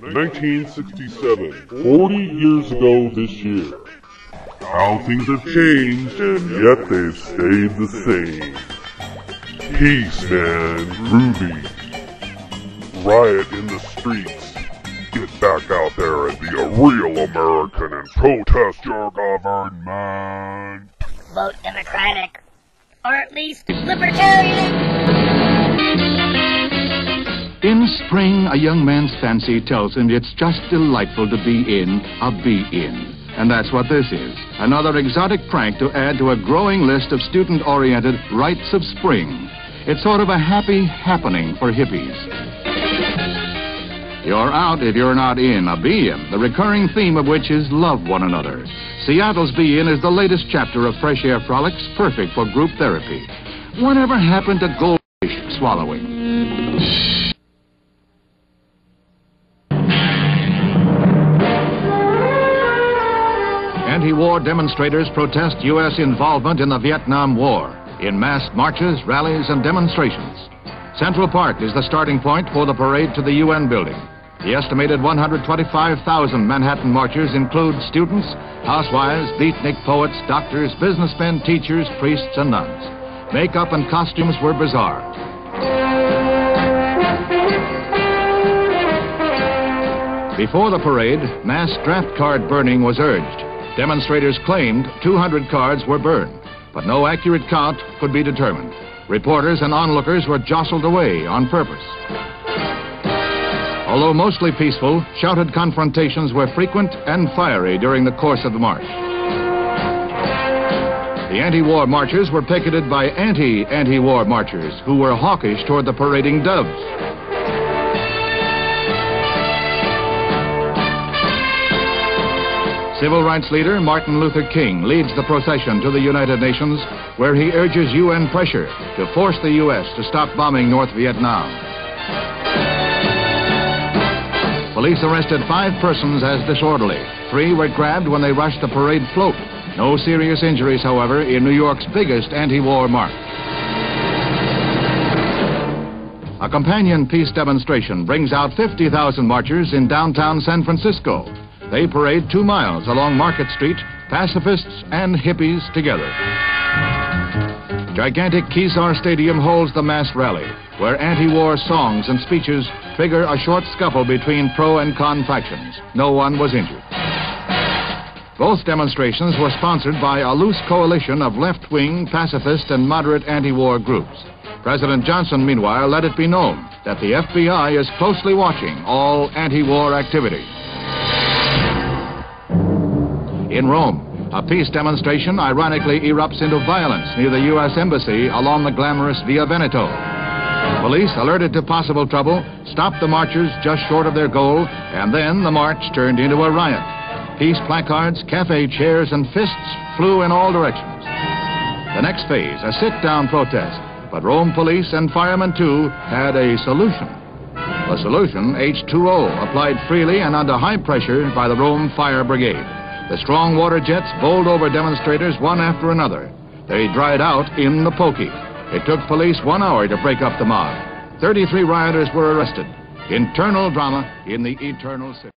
1967, 40 years ago this year. How things have changed, and yet they've stayed the same. Peace, man, groovy. Riot in the streets. Get back out there and be a real American and protest your government. Vote Democratic. Or at least Libertarian. In spring, a young man's fancy tells him it's just delightful to be in a be-in. And that's what this is. Another exotic prank to add to a growing list of student-oriented rites of spring. It's sort of a happy happening for hippies. You're out if you're not in a be-in, the recurring theme of which is love one another. Seattle's be-in is the latest chapter of fresh air frolics, perfect for group therapy. Whatever happened to goldfish swallowing? Anti-war demonstrators protest U.S. involvement in the Vietnam War in mass marches, rallies, and demonstrations. Central Park is the starting point for the parade to the UN building. The estimated 125,000 Manhattan marchers include students, housewives, beatnik poets, doctors, businessmen, teachers, priests, and nuns. Makeup and costumes were bizarre. Before the parade, mass draft card burning was urged. Demonstrators claimed 200 cards were burned, but no accurate count could be determined. Reporters and onlookers were jostled away on purpose. Although mostly peaceful, shouted confrontations were frequent and fiery during the course of the march. The anti-war marchers were picketed by anti-war marchers who were hawkish toward the parading doves. Civil rights leader Martin Luther King leads the procession to the United Nations, where he urges UN pressure to force the U.S. to stop bombing North Vietnam. Police arrested 5 persons as disorderly. 3 were grabbed when they rushed the parade float. No serious injuries, however, in New York's biggest anti-war march. A companion peace demonstration brings out 50,000 marchers in downtown San Francisco. They parade 2 miles along Market Street, pacifists and hippies together. Gigantic Kezar Stadium holds the mass rally, where anti-war songs and speeches trigger a short scuffle between pro and con factions. No one was injured. Both demonstrations were sponsored by a loose coalition of left-wing, pacifist, and moderate anti-war groups. President Johnson, meanwhile, let it be known that the FBI is closely watching all anti-war activity. In Rome, a peace demonstration ironically erupts into violence near the U.S. Embassy along the glamorous Via Veneto. Police, alerted to possible trouble, stopped the marchers just short of their goal, and then the march turned into a riot. Peace placards, cafe chairs, and fists flew in all directions. The next phase, a sit-down protest, but Rome police and firemen, too, had a solution. The solution, H2O, applied freely and under high pressure by the Rome Fire Brigade. The strong water jets bowled over demonstrators one after another. They dried out in the pokey. It took police 1 hour to break up the mob. 33 rioters were arrested. Internal drama in the Eternal City.